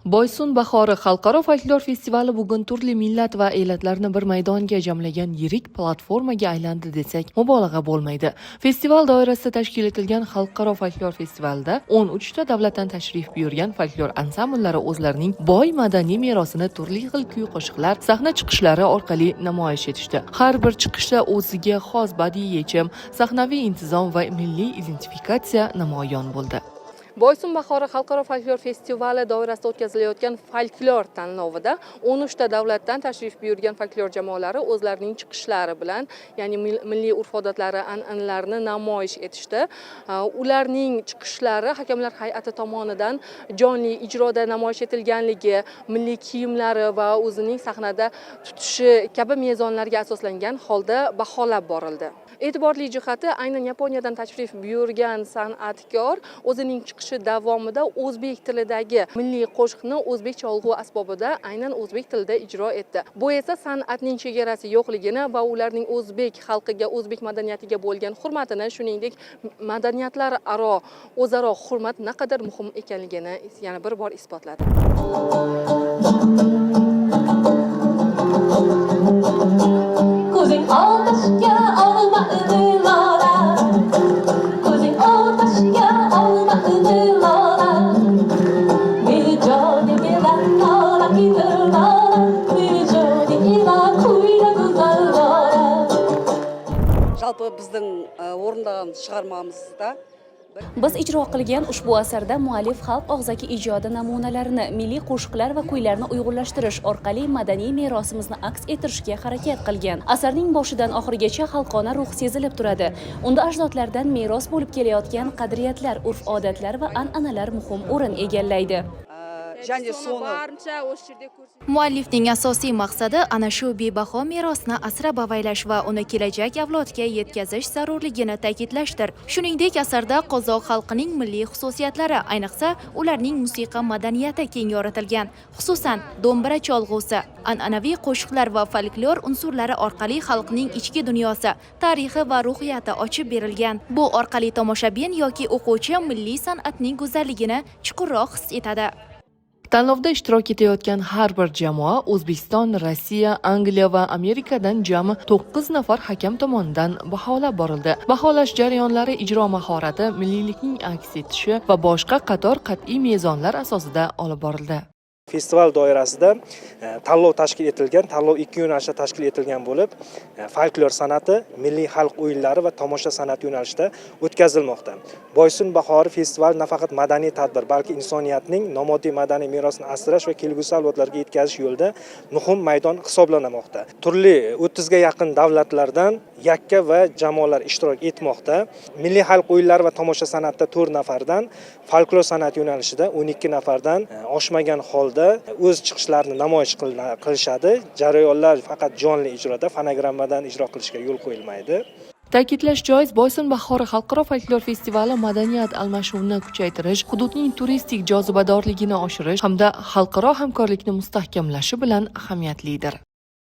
Boysun bahori xalqaro folklor festivali bugun turli millat va elatlarni bir maydonga jamlagan yirik platformaga aylandi desak mubolag'a bo'lmaydi. Festival doirasida tashkil etilgan xalqaro folklor festivalida 13 ta davlatdan tashrif buyurgan folklor ansambllari o'zlarining boy madaniy merosini turli xil kuy-qo'shiqlar, sahna chiqishlari orqali namoyish etishdi. Har bir chiqishda o'ziga xos badiiy yechim, sahnaviy intizom va milliy identifikatsiya namoyon bo'ldi. Boysun bahori xalqaro folklor festivali doirasida o'tkazilayotgan folklor tanlovida 13 ta davlatdan tashrif buyurgan folklor jamoalari o'zlarining chiqishlari bilan, ya'ni milliy urf-odatlari, an'analarini namoyish etishdi. Ularning chiqishlari hakamlar hay'ati tomonidan jonli ijroda namoyish etilganligi, milliy kiyimlari va o'zining sahnada tutishi kabi mezonlarga asoslangan holda baholab borildi. E'tiborli jihati, aynan Yaponiyadan tashrif buyurgan san'atkor o'zining chiqishi davomida o'zbek tilidagi milliy qo'shiqni o'zbek cholg'u asbobida aynan o'zbek tilida ijro etdi. Bu esa san'atning chegarasi yo'qligini va ularning o'zbek xalqiga, o'zbek madaniyatiga bo'lgan hurmatini, shuningdek madaniyatlar aro o'zaro hurmat naqadar muhim ekanligini yana bir bor isbotladi. Жалпы біздің орындаған шығармамызда Biz ijro qilgan ushbu asarda muallif xalq og'zaki ijodi namunalarini, milliy qo'shiqlar va kuylarni uyg'unlashtirish orqali madaniy merosimizni aks ettirishga harakat qilgan. Asarning boshidan oxirigacha xalqona ruh sezilib turadi. Unda ajdodlardan meros bo'lib kelayotgan qadriyatlar, urf-odatlar va an'analar muhim o'rin egallaydi. Muallifning asosiy maqsadi ana shu bebaho merosni asrab-avaylash va uni kelajak avlodga yetkazish zarurligini ta'kidlashdir. Shuningdek, asarda qozoq xalqining milliy xususiyatlari, ayniqsa ularning musiqa madaniyati keng yoritilgan. Xususan, do'mbira cholg'usi, an'anaviy qo'shiqlar va folklor unsurlari orqali xalqning ichki dunyosi, tarixi va ruhiyati ochib berilgan. Bu orqali tomoshabin yoki o'quvchi milliy san'atning go'zalligini chuqurroq his etadi. Tanlovda ishtirok etayotgan har bir jamoa O'zbekiston, Rossiya, Angliya va Amerikadan jami 9 nafar hakam tomonidan baholab borildi. Baholash jarayonlari ijro mahorati, milliylikning aks etishi va boshqa qator qat'iy mezonlar asosida olib borildi. Festival doirasida tanlov tashkil etilgan, tanlov 2 yo'nalishda tashkil etilgan bo'lib, folklor san'ati, milliy xalq o'yinlari va tomosha san'ati yo'nalishida o'tkazilmoqda. Boysun bahori festival nafaqat madaniy tadbir, balki insoniyatning nomoddiy madaniy merosini asrash va kelgusi avlodlarga yetkazish yo'lida muhim maydon hisoblanmoqda. Turli 30 ga yaqin davlatlardan yakka va jamoalar ishtirok etmoqda. Milliy xalq o'yinlari va tomosha san'atida 4 nafardan, folklor san'at yo'nalishida 12 nafardan oshmagan holda o'z chiqishlarini namoyish qilishadi. Jarayonlar faqat jonli ijroda, fonogrammadan ijro qilishga yo'l qo'yilmaydi. Ta'kidlash joiz, Boysun bahori xalqaro folklor festivali madaniyat almashinuvini kuchaytirish, hududning turistik jozibadorligini oshirish hamda xalqaro hamkorlikni mustahkamlashi bilan ahamiyatlidir.